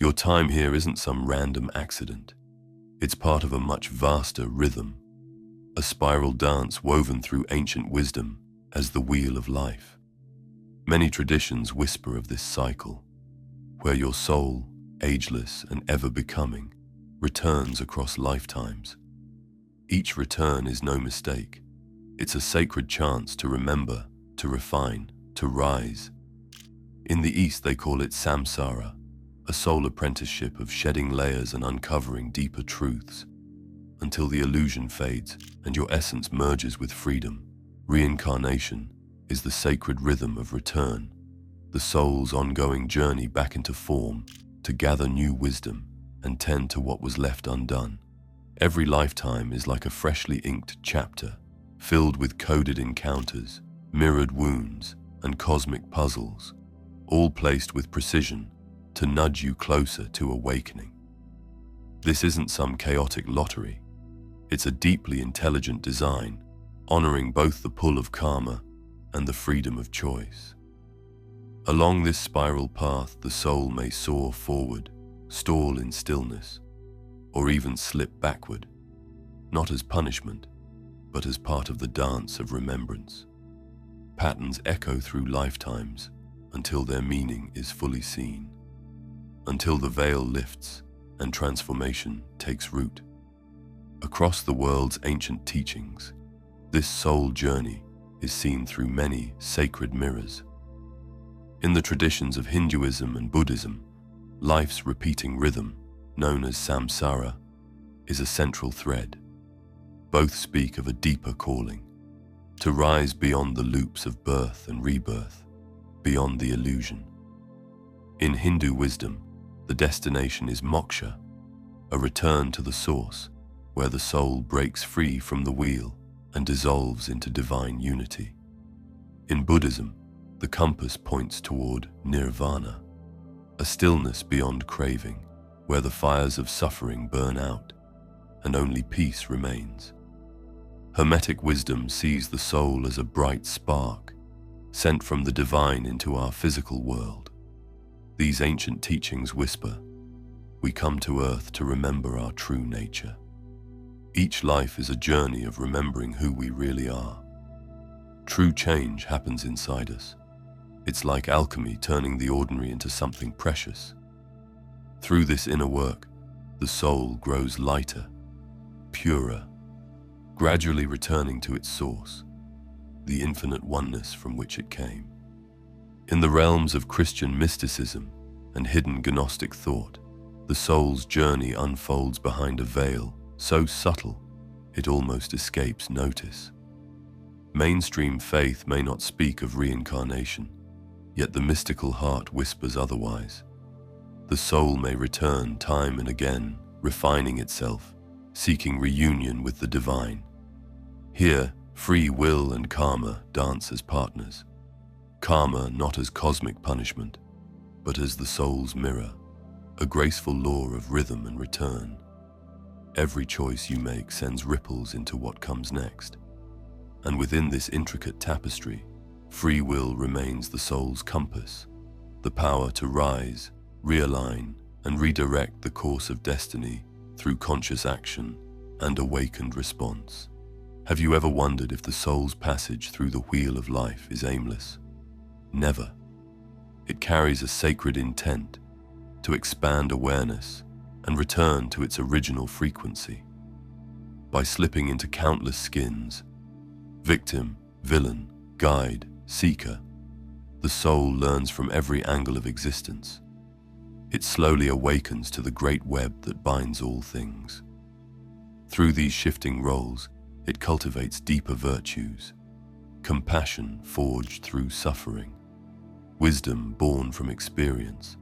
Your time here isn't some random accident. It's part of a much vaster rhythm, a spiral dance woven through ancient wisdom as the wheel of life. Many traditions whisper of this cycle, where your soul, ageless and ever becoming, returns across lifetimes. Each return is no mistake. It's a sacred chance to remember, to refine, to rise. In the East, they call it samsara, a soul apprenticeship of shedding layers and uncovering deeper truths, until the illusion fades and your essence merges with freedom. Reincarnation is the sacred rhythm of return, the soul's ongoing journey back into form to gather new wisdom and tend to what was left undone. Every lifetime is like a freshly inked chapter, filled with coded encounters, mirrored wounds, and cosmic puzzles, all placed with precision to nudge you closer to awakening. This isn't some chaotic lottery. It's a deeply intelligent design, honoring both the pull of karma and the freedom of choice. Along this spiral path, the soul may soar forward, stall in stillness, or even slip backward, not as punishment, but as part of the dance of remembrance. Patterns echo through lifetimes until their meaning is fully seen, until the veil lifts and transformation takes root. Across the world's ancient teachings, this soul journey is seen through many sacred mirrors. In the traditions of Hinduism and Buddhism, life's repeating rhythm, known as samsara, is a central thread. Both speak of a deeper calling, to rise beyond the loops of birth and rebirth, beyond the illusion. In Hindu wisdom, the destination is moksha, a return to the source, where the soul breaks free from the wheel and dissolves into divine unity. In Buddhism, the compass points toward nirvana, a stillness beyond craving, where the fires of suffering burn out and only peace remains. Hermetic wisdom sees the soul as a bright spark, sent from the divine into our physical world. These ancient teachings whisper, we come to earth to remember our true nature. Each life is a journey of remembering who we really are. True change happens inside us. It's like alchemy turning the ordinary into something precious. Through this inner work, the soul grows lighter, purer, gradually returning to its source, the infinite oneness from which it came. In the realms of Christian mysticism and hidden Gnostic thought, the soul's journey unfolds behind a veil so subtle it almost escapes notice. Mainstream faith may not speak of reincarnation, yet the mystical heart whispers otherwise. The soul may return time and again, refining itself, seeking reunion with the divine. Here, free will and karma dance as partners. Karma not as cosmic punishment, but as the soul's mirror, a graceful law of rhythm and return. Every choice you make sends ripples into what comes next. And within this intricate tapestry, free will remains the soul's compass, the power to rise, realign, and redirect the course of destiny through conscious action and awakened response. Have you ever wondered if the soul's passage through the wheel of life is aimless? Never. It carries a sacred intent to expand awareness and return to its original frequency. By slipping into countless skins, victim, villain, guide, seeker, the soul learns from every angle of existence. It slowly awakens to the great web that binds all things. Through these shifting roles, it cultivates deeper virtues, compassion forged through suffering, wisdom born from experience,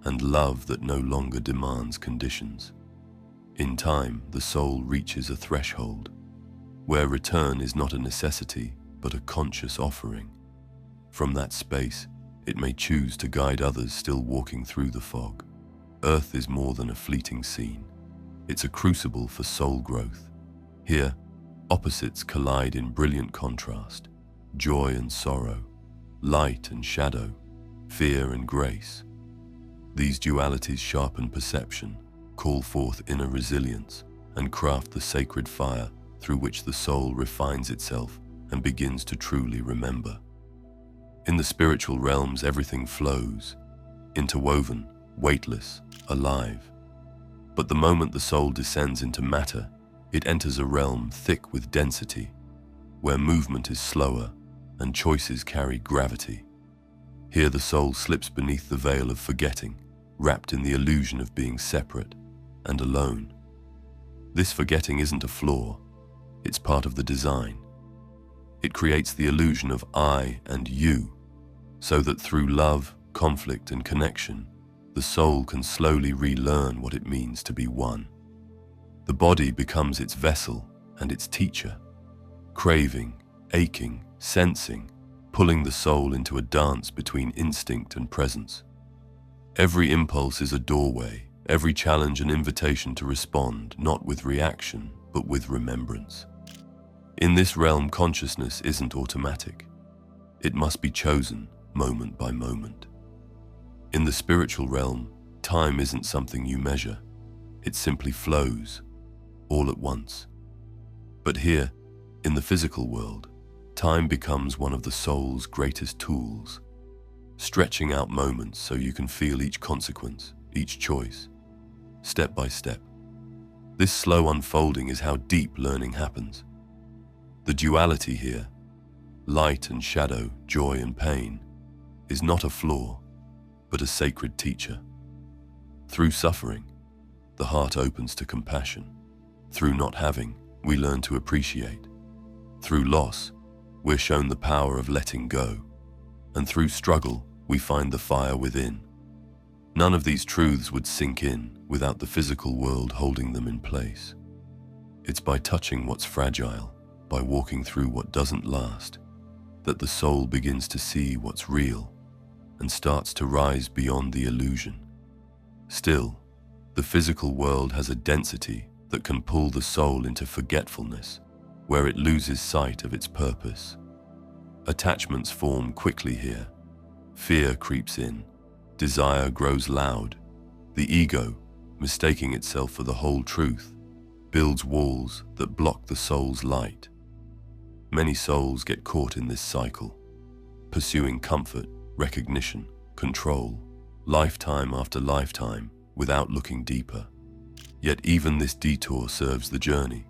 and love that no longer demands conditions. In time, the soul reaches a threshold where return is not a necessity, but a conscious offering. From that space, it may choose to guide others still walking through the fog. Earth is more than a fleeting scene. It's a crucible for soul growth. Here, opposites collide in brilliant contrast: joy and sorrow, light and shadow, fear and grace. These dualities sharpen perception, call forth inner resilience, and craft the sacred fire through which the soul refines itself and begins to truly remember. In the spiritual realms, everything flows, interwoven, weightless, alive. But the moment the soul descends into matter, it enters a realm thick with density, where movement is slower and choices carry gravity. Here the soul slips beneath the veil of forgetting, wrapped in the illusion of being separate and alone. This forgetting isn't a flaw, it's part of the design. It creates the illusion of I and you, so that through love, conflict, and connection, the soul can slowly relearn what it means to be one. The body becomes its vessel and its teacher, craving, aching, sensing, pulling the soul into a dance between instinct and presence. Every impulse is a doorway, every challenge an invitation to respond, not with reaction, but with remembrance. In this realm, consciousness isn't automatic. It must be chosen moment by moment. In the spiritual realm, time isn't something you measure. It simply flows, all at once. But here, in the physical world, time becomes one of the soul's greatest tools, stretching out moments so you can feel each consequence, each choice, step by step. This slow unfolding is how deep learning happens. The duality here, light and shadow, joy and pain, is not a flaw, but a sacred teacher. Through suffering, the heart opens to compassion. Through not having, we learn to appreciate. Through loss, we're shown the power of letting go. And through struggle, we find the fire within. None of these truths would sink in without the physical world holding them in place. It's by touching what's fragile, by walking through what doesn't last, that the soul begins to see what's real and starts to rise beyond the illusion. Still, the physical world has a density that can pull the soul into forgetfulness, where it loses sight of its purpose. Attachments form quickly here. Fear creeps in. Desire grows loud. The ego, mistaking itself for the whole truth, builds walls that block the soul's light. Many souls get caught in this cycle, pursuing comfort, recognition, control, lifetime after lifetime, without looking deeper. Yet even this detour serves the journey.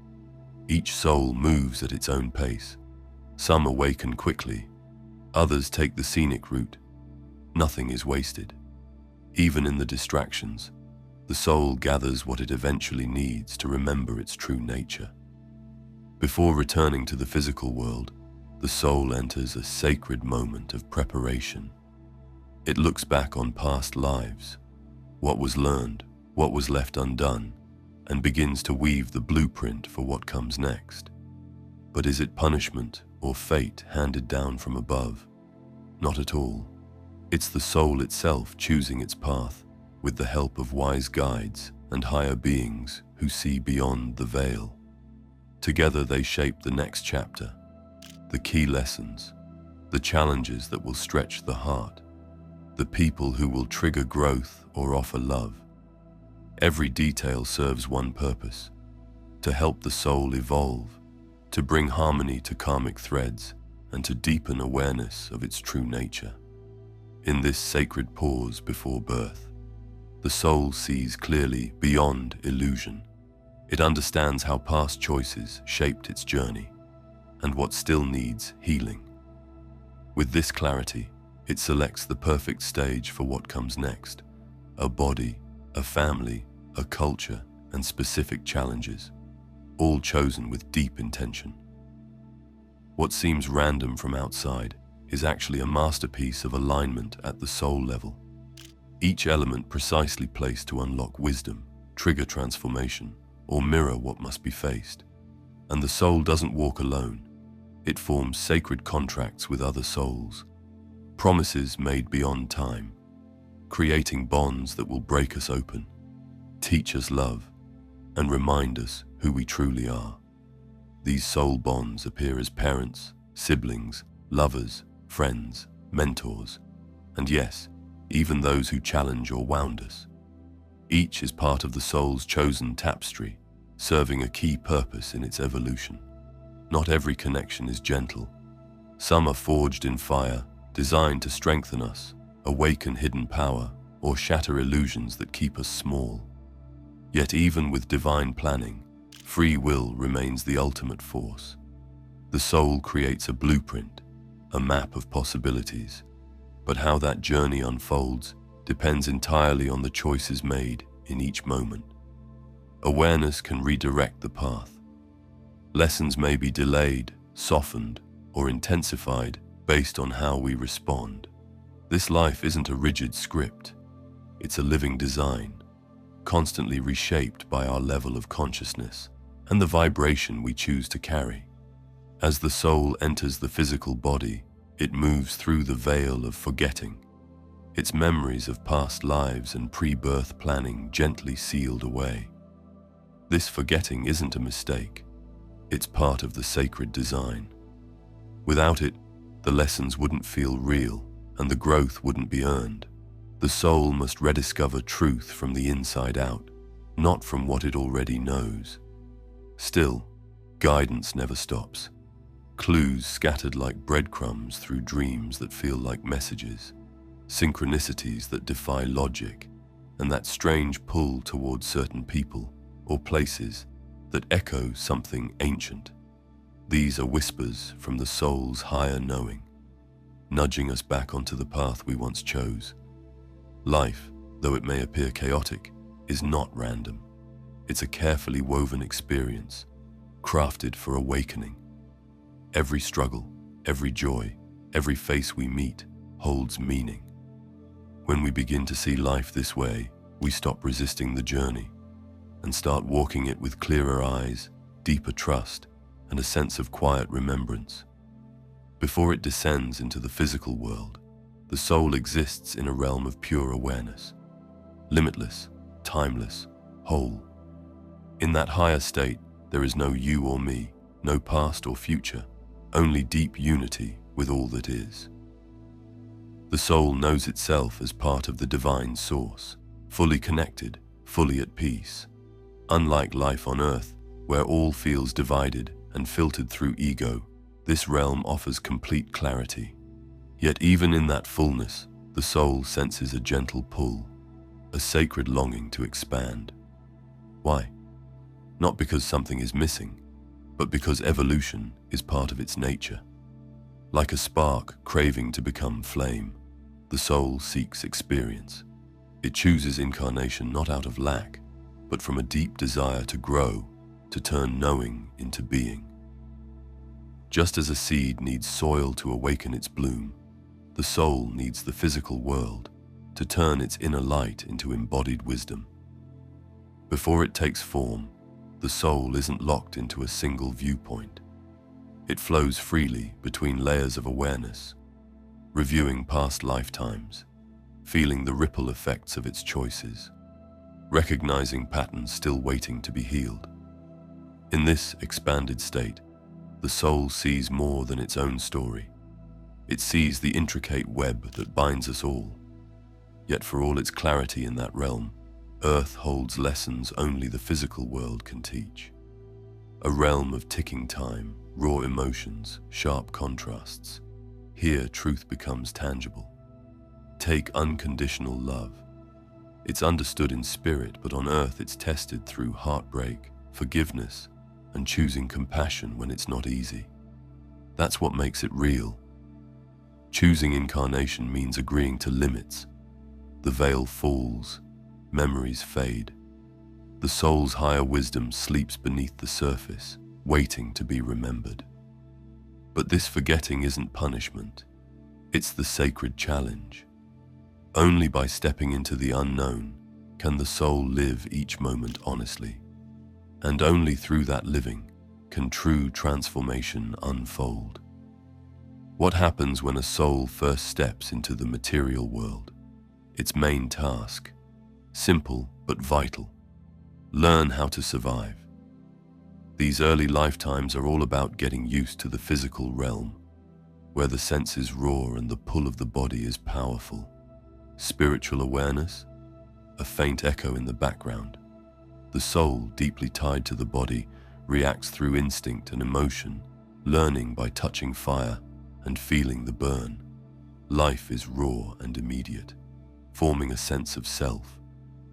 Each soul moves at its own pace. Some awaken quickly, others take the scenic route. Nothing is wasted. Even in the distractions, the soul gathers what it eventually needs to remember its true nature. Before returning to the physical world, the soul enters a sacred moment of preparation. It looks back on past lives, what was learned, what was left undone, and begins to weave the blueprint for what comes next. But is it punishment or fate handed down from above? Not at all. It's the soul itself choosing its path, with the help of wise guides and higher beings who see beyond the veil. Together they shape the next chapter, the key lessons, the challenges that will stretch the heart, the people who will trigger growth or offer love. Every detail serves one purpose: to help the soul evolve, to bring harmony to karmic threads, and to deepen awareness of its true nature. In this sacred pause before birth, the soul sees clearly beyond illusion. It understands how past choices shaped its journey and what still needs healing. With this clarity, it selects the perfect stage for what comes next: a body, a family, a culture, and specific challenges, all chosen with deep intention. What seems random from outside is actually a masterpiece of alignment at the soul level. Each element precisely placed to unlock wisdom, trigger transformation, or mirror what must be faced. And the soul doesn't walk alone. It forms sacred contracts with other souls, promises made beyond time, creating bonds that will break us open, teach us love, and remind us who we truly are. These soul bonds appear as parents, siblings, lovers, friends, mentors, and yes, even those who challenge or wound us. Each is part of the soul's chosen tapestry, serving a key purpose in its evolution. Not every connection is gentle. Some are forged in fire, designed to strengthen us, awaken hidden power, or shatter illusions that keep us small. Yet even with divine planning, free will remains the ultimate force. The soul creates a blueprint, a map of possibilities, but how that journey unfolds depends entirely on the choices made in each moment. Awareness can redirect the path. Lessons may be delayed, softened, or intensified based on how we respond. This life isn't a rigid script. It's a living design, constantly reshaped by our level of consciousness and the vibration we choose to carry. As the soul enters the physical body, it moves through the veil of forgetting, its memories of past lives and pre-birth planning gently sealed away. This forgetting isn't a mistake. It's part of the sacred design. Without it, the lessons wouldn't feel real and the growth wouldn't be earned. The soul must rediscover truth from the inside out, not from what it already knows. Still, guidance never stops. Clues scattered like breadcrumbs through dreams that feel like messages, synchronicities that defy logic, and that strange pull towards certain people or places that echo something ancient. These are whispers from the soul's higher knowing, nudging us back onto the path we once chose. Life, though it may appear chaotic, is not random. It's a carefully woven experience, crafted for awakening. Every struggle, every joy, every face we meet holds meaning. When we begin to see life this way, we stop resisting the journey and start walking it with clearer eyes, deeper trust, and a sense of quiet remembrance. Before it descends into the physical world, the soul exists in a realm of pure awareness, limitless, timeless, whole. In that higher state, there is no you or me, no past or future, only deep unity with all that is. The soul knows itself as part of the divine source, fully connected, fully at peace. Unlike life on earth, where all feels divided and filtered through ego, this realm offers complete clarity. Yet even in that fullness, the soul senses a gentle pull, a sacred longing to expand. Why? Not because something is missing, but because evolution is part of its nature. Like a spark craving to become flame, the soul seeks experience. It chooses incarnation not out of lack, but from a deep desire to grow, to turn knowing into being. Just as a seed needs soil to awaken its bloom, the soul needs the physical world to turn its inner light into embodied wisdom. Before it takes form, the soul isn't locked into a single viewpoint. It flows freely between layers of awareness, reviewing past lifetimes, feeling the ripple effects of its choices, recognizing patterns still waiting to be healed. In this expanded state, the soul sees more than its own story. It sees the intricate web that binds us all. Yet for all its clarity in that realm, Earth holds lessons only the physical world can teach. A realm of ticking time, raw emotions, sharp contrasts. Here, truth becomes tangible. Take unconditional love. It's understood in spirit, but on earth it's tested through heartbreak, forgiveness, and choosing compassion when it's not easy. That's what makes it real. Choosing incarnation means agreeing to limits. The veil falls, memories fade. The soul's higher wisdom sleeps beneath the surface, waiting to be remembered. But this forgetting isn't punishment. It's the sacred challenge. Only by stepping into the unknown can the soul live each moment honestly. And only through that living can true transformation unfold. What happens when a soul first steps into the material world? Its main task, simple but vital: learn how to survive. These early lifetimes are all about getting used to the physical realm, where the senses roar and the pull of the body is powerful. spiritual awareness, a faint echo in the background. The soul, deeply tied to the body, reacts through instinct and emotion, learning by touching fire and feeling the burn. Life is raw and immediate, forming a sense of self,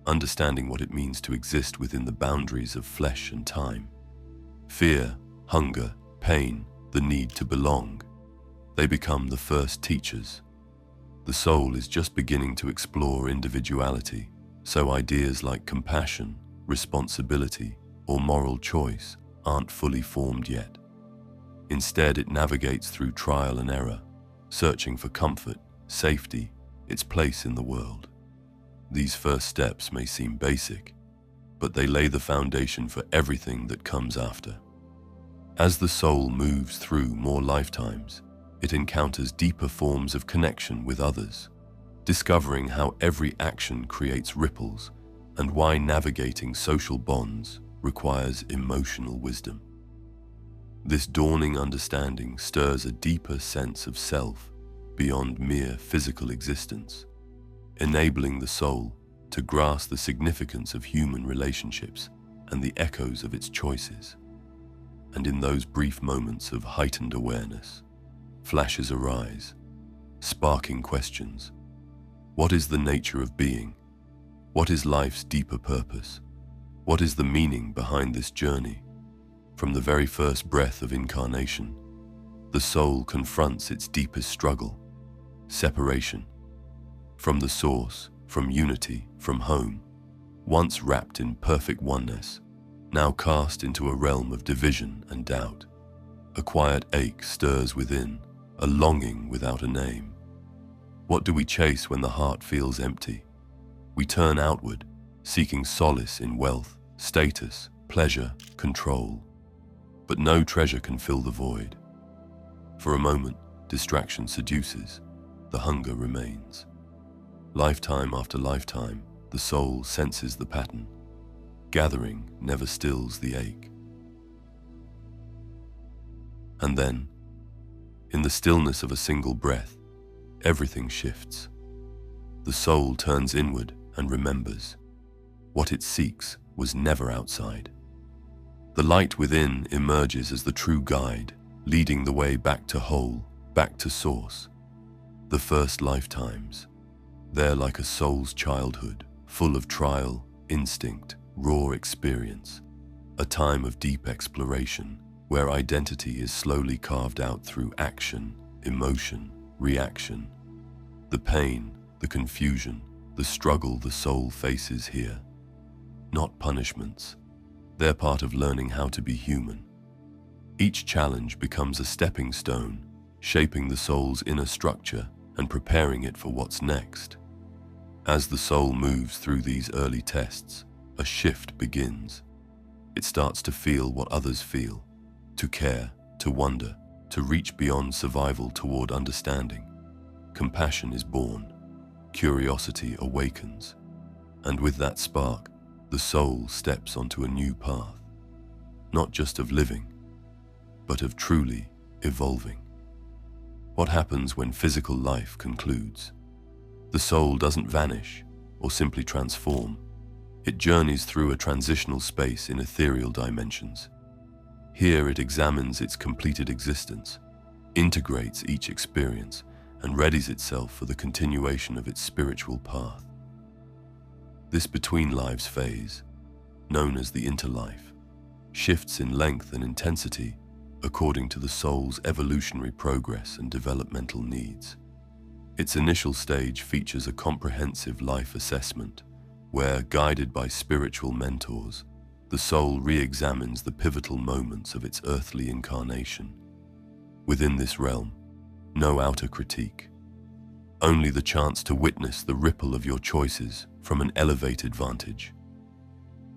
understanding what it means to exist within the boundaries of flesh and time. Fear, hunger, pain, the need to belong, they become the first teachers. The soul is just beginning to explore individuality, so ideas like compassion, responsibility, or moral choice aren't fully formed yet. Instead, it navigates through trial and error, searching for comfort, safety, its place in the world. These first steps may seem basic, but they lay the foundation for everything that comes after. As the soul moves through more lifetimes, it encounters deeper forms of connection with others, discovering how every action creates ripples and why navigating social bonds requires emotional wisdom. This dawning understanding stirs a deeper sense of self beyond mere physical existence, enabling the soul to grasp the significance of human relationships and the echoes of its choices. And in those brief moments of heightened awareness, flashes arise, sparking questions. What is the nature of being? What is life's deeper purpose? What is the meaning behind this journey? From the very first breath of incarnation, the soul confronts its deepest struggle: separation. From the source, from unity, from home, once wrapped in perfect oneness, now cast into a realm of division and doubt. A quiet ache stirs within, a longing without a name. What do we chase when the heart feels empty? We turn outward, seeking solace in wealth, status, pleasure, control. But no treasure can fill the void. For a moment, distraction seduces, the hunger remains. Lifetime after lifetime, the soul senses the pattern. Gathering never stills the ache. And then, in the stillness of a single breath, everything shifts. The soul turns inward and remembers. What it seeks was never outside. The light within emerges as the true guide, leading the way back to whole, back to source. The first lifetimes, they're like a soul's childhood, full of trial, instinct, raw experience, a time of deep exploration where identity is slowly carved out through action, emotion, reaction. The pain, the confusion, the struggle the soul faces here, not punishments. They're part of learning how to be human. Each challenge becomes a stepping stone, shaping the soul's inner structure and preparing it for what's next. As the soul moves through these early tests, a shift begins. It starts to feel what others feel, to care, to wonder, to reach beyond survival toward understanding. Compassion is born, curiosity awakens, and with that spark, the soul steps onto a new path, not just of living, but of truly evolving. What happens when physical life concludes? The soul doesn't vanish or simply transform. It journeys through a transitional space in ethereal dimensions. Here it examines its completed existence, integrates each experience, and readies itself for the continuation of its spiritual path. This between lives phase, known as the interlife, shifts in length and intensity according to the soul's evolutionary progress and developmental needs. Its initial stage features a comprehensive life assessment where, guided by spiritual mentors, the soul re-examines the pivotal moments of its earthly incarnation. Within this realm, no outer critique, only the chance to witness the ripple of your choices from an elevated vantage.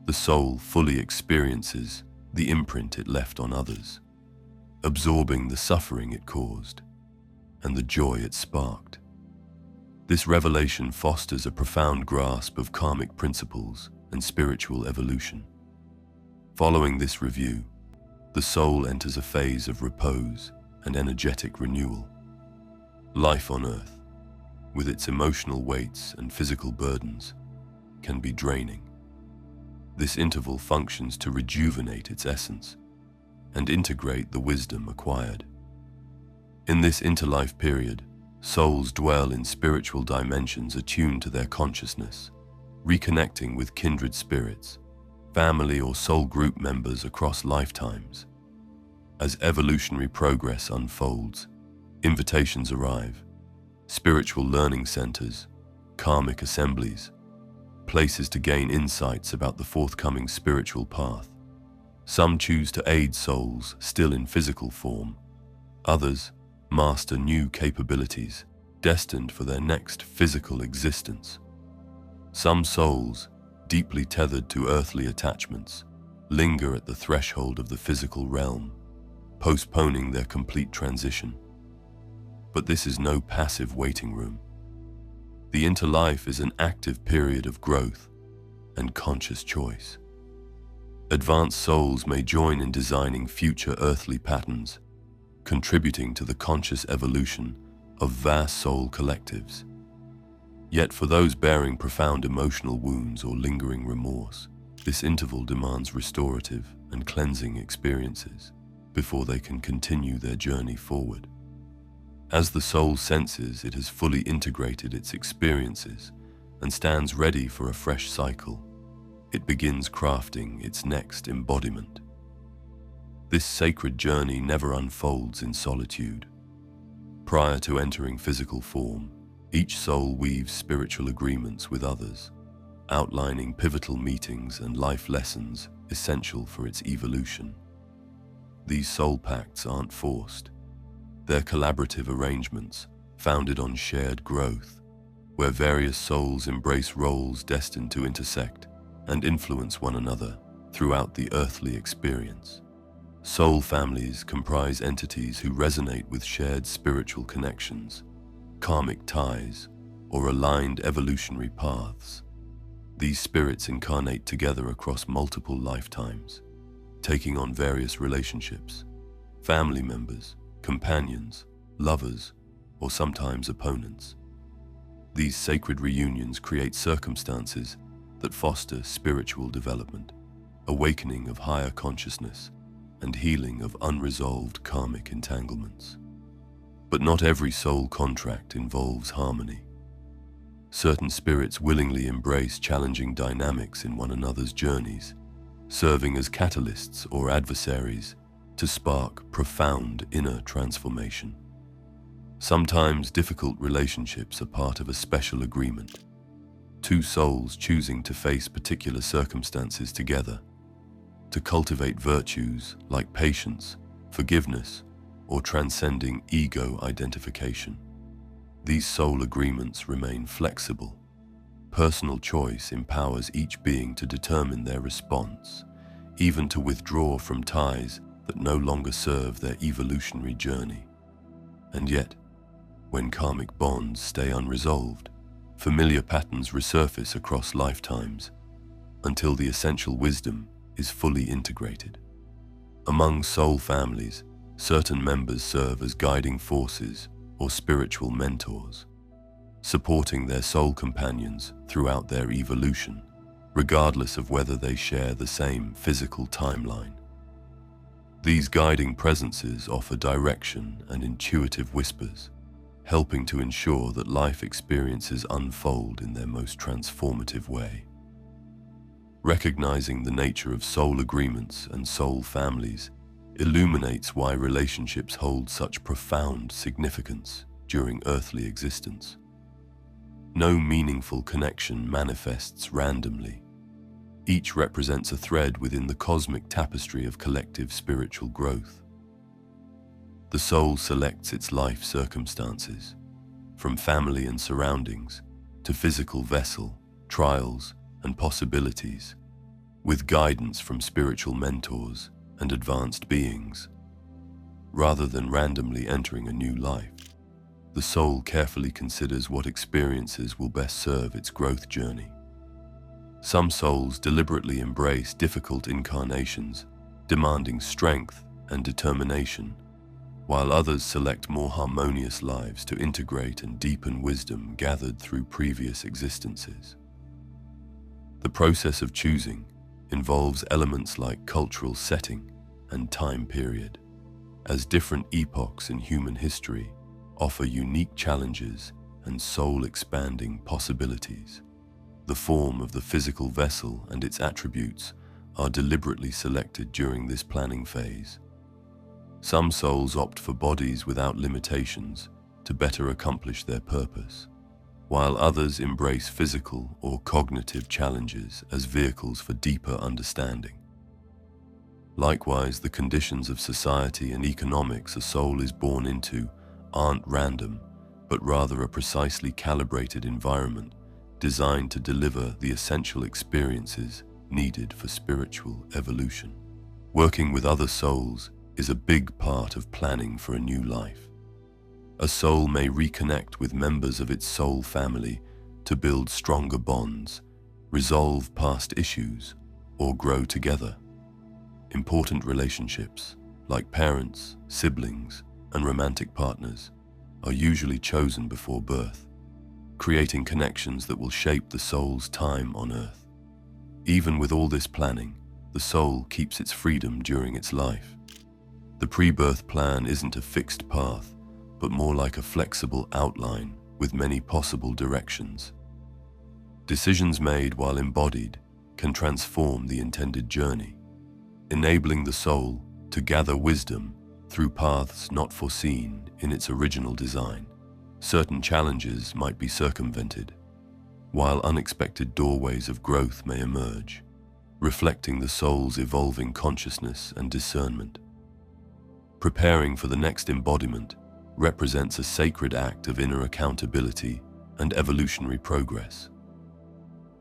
The soul fully experiences the imprint it left on others, absorbing the suffering it caused and the joy it sparked. This revelation fosters a profound grasp of karmic principles and spiritual evolution. Following this review, the soul enters a phase of repose and energetic renewal. Life on Earth, with its emotional weights and physical burdens, can be draining. This interval functions to rejuvenate its essence and integrate the wisdom acquired. In this interlife period, souls dwell in spiritual dimensions attuned to their consciousness, reconnecting with kindred spirits, family or soul group members across lifetimes. As evolutionary progress unfolds, invitations arrive: spiritual learning centers, karmic assemblies, places to gain insights about the forthcoming spiritual path. Some choose to aid souls still in physical form. Others master new capabilities destined for their next physical existence. Some souls, deeply tethered to earthly attachments, linger at the threshold of the physical realm, postponing their complete transition. But this is no passive waiting room. The interlife is an active period of growth and conscious choice. Advanced souls may join in designing future earthly patterns, contributing to the conscious evolution of vast soul collectives. Yet for those bearing profound emotional wounds or lingering remorse, this interval demands restorative and cleansing experiences before they can continue their journey forward. As the soul senses it has fully integrated its experiences and stands ready for a fresh cycle, it begins crafting its next embodiment. This sacred journey never unfolds in solitude. Prior to entering physical form, each soul weaves spiritual agreements with others, outlining pivotal meetings and life lessons essential for its evolution. These soul pacts aren't forced. They're collaborative arrangements founded on shared growth, where various souls embrace roles destined to intersect and influence one another throughout the earthly experience. Soul families comprise entities who resonate with shared spiritual connections, karmic ties, or aligned evolutionary paths. These spirits incarnate together across multiple lifetimes, taking on various relationships: family members, companions, lovers, or sometimes opponents. These sacred reunions create circumstances that foster spiritual development, awakening of higher consciousness, and healing of unresolved karmic entanglements. But not every soul contract involves harmony. Certain spirits willingly embrace challenging dynamics in one another's journeys, serving as catalysts or adversaries to spark profound inner transformation. Sometimes difficult relationships are part of a special agreement, two souls choosing to face particular circumstances together, to cultivate virtues like patience, forgiveness, or transcending ego identification. These soul agreements remain flexible. Personal choice empowers each being to determine their response, even to withdraw from ties that no longer serve their evolutionary journey. And yet, when karmic bonds stay unresolved, familiar patterns resurface across lifetimes until the essential wisdom is fully integrated. Among soul families, certain members serve as guiding forces or spiritual mentors, supporting their soul companions throughout their evolution, regardless of whether they share the same physical timeline. These guiding presences offer direction and intuitive whispers, helping to ensure that life experiences unfold in their most transformative way. Recognizing the nature of soul agreements and soul families illuminates why relationships hold such profound significance during earthly existence. No meaningful connection manifests randomly. Each represents a thread within the cosmic tapestry of collective spiritual growth. The soul selects its life circumstances, from family and surroundings to physical vessel, trials, and possibilities, with guidance from spiritual mentors and advanced beings. Rather than randomly entering a new life, the soul carefully considers what experiences will best serve its growth journey. Some souls deliberately embrace difficult incarnations, demanding strength and determination, while others select more harmonious lives to integrate and deepen wisdom gathered through previous existences. The process of choosing involves elements like cultural setting and time period, as different epochs in human history offer unique challenges and soul-expanding possibilities. The form of the physical vessel and its attributes are deliberately selected during this planning phase. Some souls opt for bodies without limitations to better accomplish their purpose, while others embrace physical or cognitive challenges as vehicles for deeper understanding. Likewise, the conditions of society and economics a soul is born into aren't random, but rather a precisely calibrated environment designed to deliver the essential experiences needed for spiritual evolution. Working with other souls is a big part of planning for a new life. A soul may reconnect with members of its soul family to build stronger bonds, resolve past issues, or grow together. Important relationships, like parents, siblings, and romantic partners, are usually chosen before birth, creating connections that will shape the soul's time on earth. Even with all this planning, the soul keeps its freedom during its life. The pre-birth plan isn't a fixed path, but more like a flexible outline with many possible directions. Decisions made while embodied can transform the intended journey, enabling the soul to gather wisdom through paths not foreseen in its original design. Certain challenges might be circumvented, while unexpected doorways of growth may emerge, reflecting the soul's evolving consciousness and discernment. Preparing for the next embodiment represents a sacred act of inner accountability and evolutionary progress.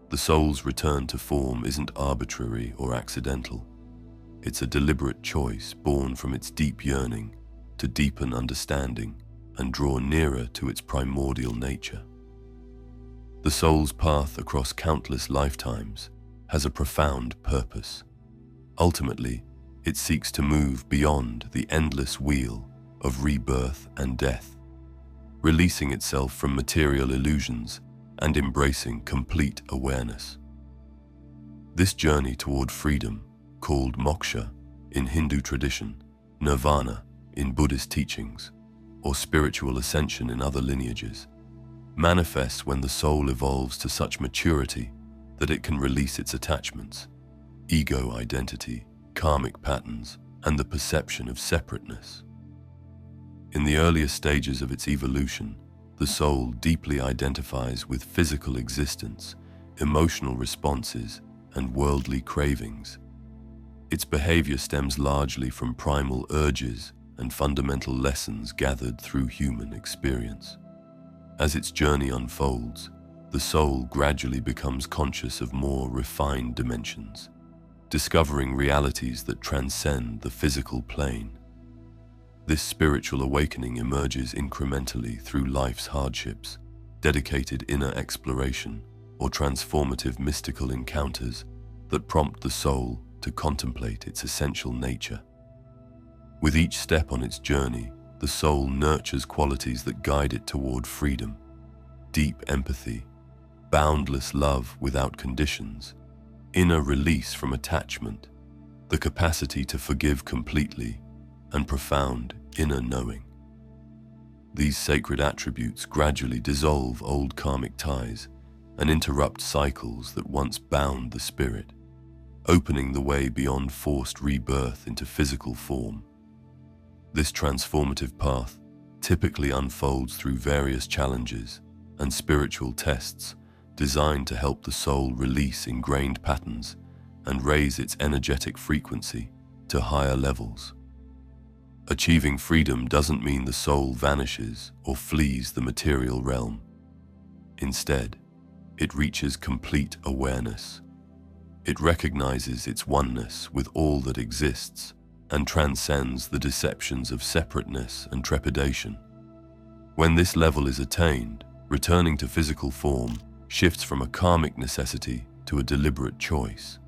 The soul's return to form isn't arbitrary or accidental. It's a deliberate choice born from its deep yearning to deepen understanding and draw nearer to its primordial nature. The soul's path across countless lifetimes has a profound purpose. Ultimately, it seeks to move beyond the endless wheel of rebirth and death, releasing itself from material illusions and embracing complete awareness. This journey toward freedom, called moksha in Hindu tradition, nirvana in Buddhist teachings, or spiritual ascension in other lineages, manifests when the soul evolves to such maturity that it can release its attachments, ego identity, karmic patterns, and the perception of separateness. In the earlier stages of its evolution, the soul deeply identifies with physical existence, emotional responses, and worldly cravings. Its behavior stems largely from primal urges and fundamental lessons gathered through human experience. As its journey unfolds, the soul gradually becomes conscious of more refined dimensions, discovering realities that transcend the physical plane. This spiritual awakening emerges incrementally through life's hardships, dedicated inner exploration, or transformative mystical encounters that prompt the soul to contemplate its essential nature. With each step on its journey, the soul nurtures qualities that guide it toward freedom: deep empathy, boundless love without conditions, inner release from attachment, the capacity to forgive completely, and profound inner knowing. These sacred attributes gradually dissolve old karmic ties and interrupt cycles that once bound the spirit, opening the way beyond forced rebirth into physical form. This transformative path typically unfolds through various challenges and spiritual tests designed to help the soul release ingrained patterns and raise its energetic frequency to higher levels. Achieving freedom doesn't mean the soul vanishes or flees the material realm. Instead, it reaches complete awareness. It recognizes its oneness with all that exists and transcends the deceptions of separateness and trepidation. When this level is attained, returning to physical form shifts from a karmic necessity to a deliberate choice.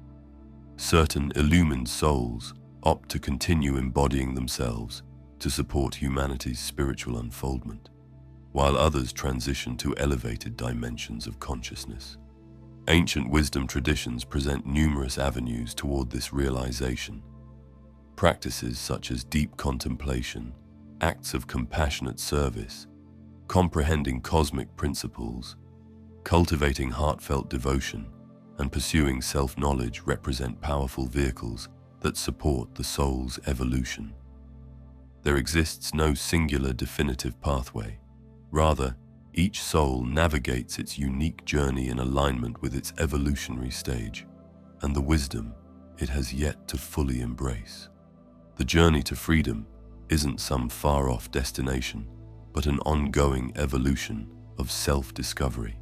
Certain illumined souls opt to continue embodying themselves to support humanity's spiritual unfoldment, while others transition to elevated dimensions of consciousness. Ancient wisdom traditions present numerous avenues toward this realization. Practices such as deep contemplation, acts of compassionate service, comprehending cosmic principles, cultivating heartfelt devotion, and pursuing self-knowledge represent powerful vehicles that support the soul's evolution. There exists no singular definitive pathway. Rather, each soul navigates its unique journey in alignment with its evolutionary stage and the wisdom it has yet to fully embrace. The journey to freedom isn't some far-off destination, but an ongoing evolution of self-discovery.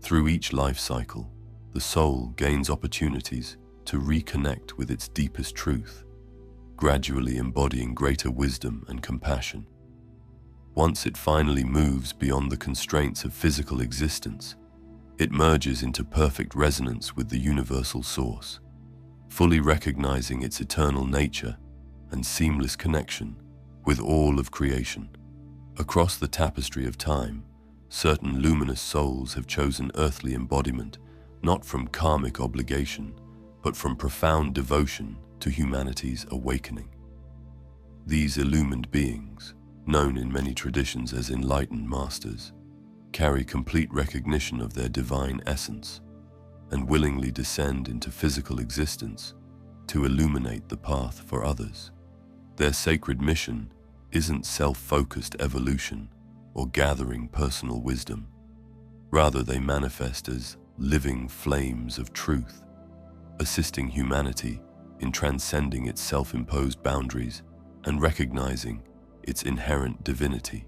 Through each life cycle, the soul gains opportunities to reconnect with its deepest truth, gradually embodying greater wisdom and compassion. Once it finally moves beyond the constraints of physical existence, it merges into perfect resonance with the universal source, fully recognizing its eternal nature and seamless connection with all of creation. Across the tapestry of time, certain luminous souls have chosen earthly embodiment, not from karmic obligation, but from profound devotion to humanity's awakening. These illumined beings, known in many traditions as enlightened masters, carry complete recognition of their divine essence and willingly descend into physical existence to illuminate the path for others. Their sacred mission isn't self-focused evolution or gathering personal wisdom. Rather, they manifest as living flames of truth, assisting humanity in transcending its self-imposed boundaries and recognizing its inherent divinity.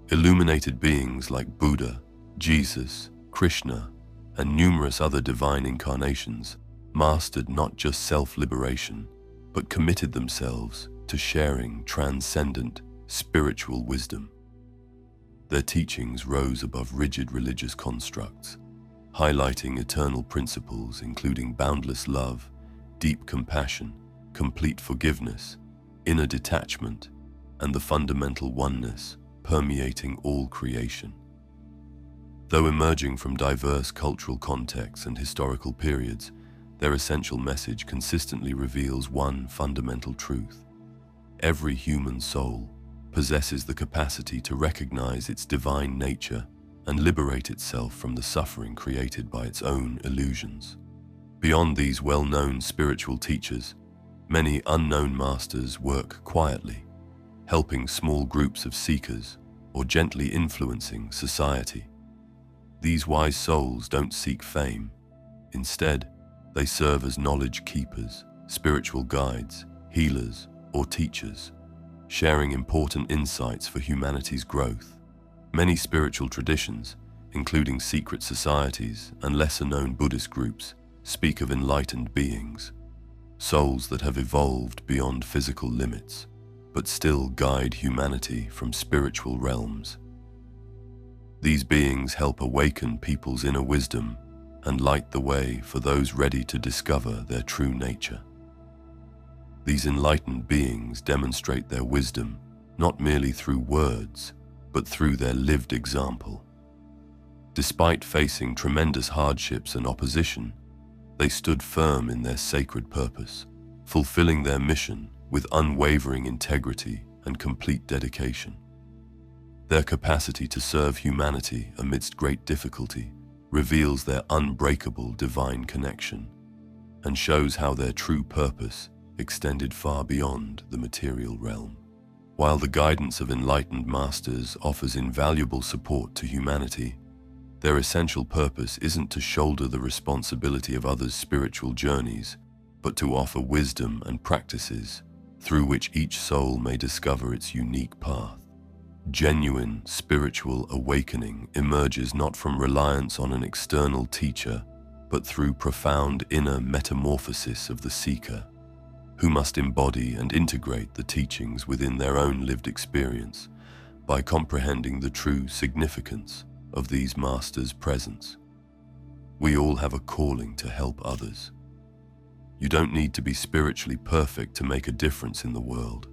Illuminated beings like Buddha, Jesus, Krishna, and numerous other divine incarnations mastered not just self-liberation, but committed themselves to sharing transcendent spiritual wisdom. Their teachings rose above rigid religious constructs, highlighting eternal principles including boundless love, deep compassion, complete forgiveness, inner detachment, and the fundamental oneness permeating all creation. Though emerging from diverse cultural contexts and historical periods, their essential message consistently reveals one fundamental truth. Every human soul possesses the capacity to recognize its divine nature and liberate itself from the suffering created by its own illusions. Beyond these well-known spiritual teachers, many unknown masters work quietly, helping small groups of seekers or gently influencing society. These wise souls don't seek fame. Instead, they serve as knowledge keepers, spiritual guides, healers, or teachers, sharing important insights for humanity's growth. Many spiritual traditions, including secret societies and lesser-known Buddhist groups, speak of enlightened beings, souls that have evolved beyond physical limits, but still guide humanity from spiritual realms. These beings help awaken people's inner wisdom and light the way for those ready to discover their true nature. These enlightened beings demonstrate their wisdom not merely through words, but through their lived example. Despite facing tremendous hardships and opposition, they stood firm in their sacred purpose, fulfilling their mission with unwavering integrity and complete dedication. Their capacity to serve humanity amidst great difficulty reveals their unbreakable divine connection and shows how their true purpose extended far beyond the material realm. While the guidance of enlightened masters offers invaluable support to humanity, their essential purpose isn't to shoulder the responsibility of others' spiritual journeys, but to offer wisdom and practices through which each soul may discover its unique path. Genuine spiritual awakening emerges not from reliance on an external teacher, but through profound inner metamorphosis of the seeker, who must embody and integrate the teachings within their own lived experience by comprehending the true significance of these masters' presence. We all have a calling to help others. You don't need to be spiritually perfect to make a difference in the world.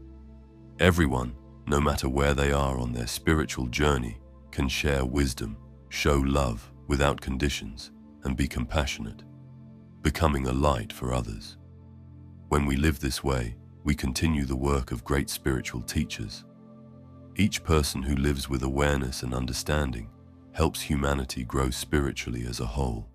Everyone, no matter where they are on their spiritual journey, can share wisdom, show love without conditions, and be compassionate, becoming a light for others. When we live this way, we continue the work of great spiritual teachers. Each person who lives with awareness and understanding helps humanity grow spiritually as a whole.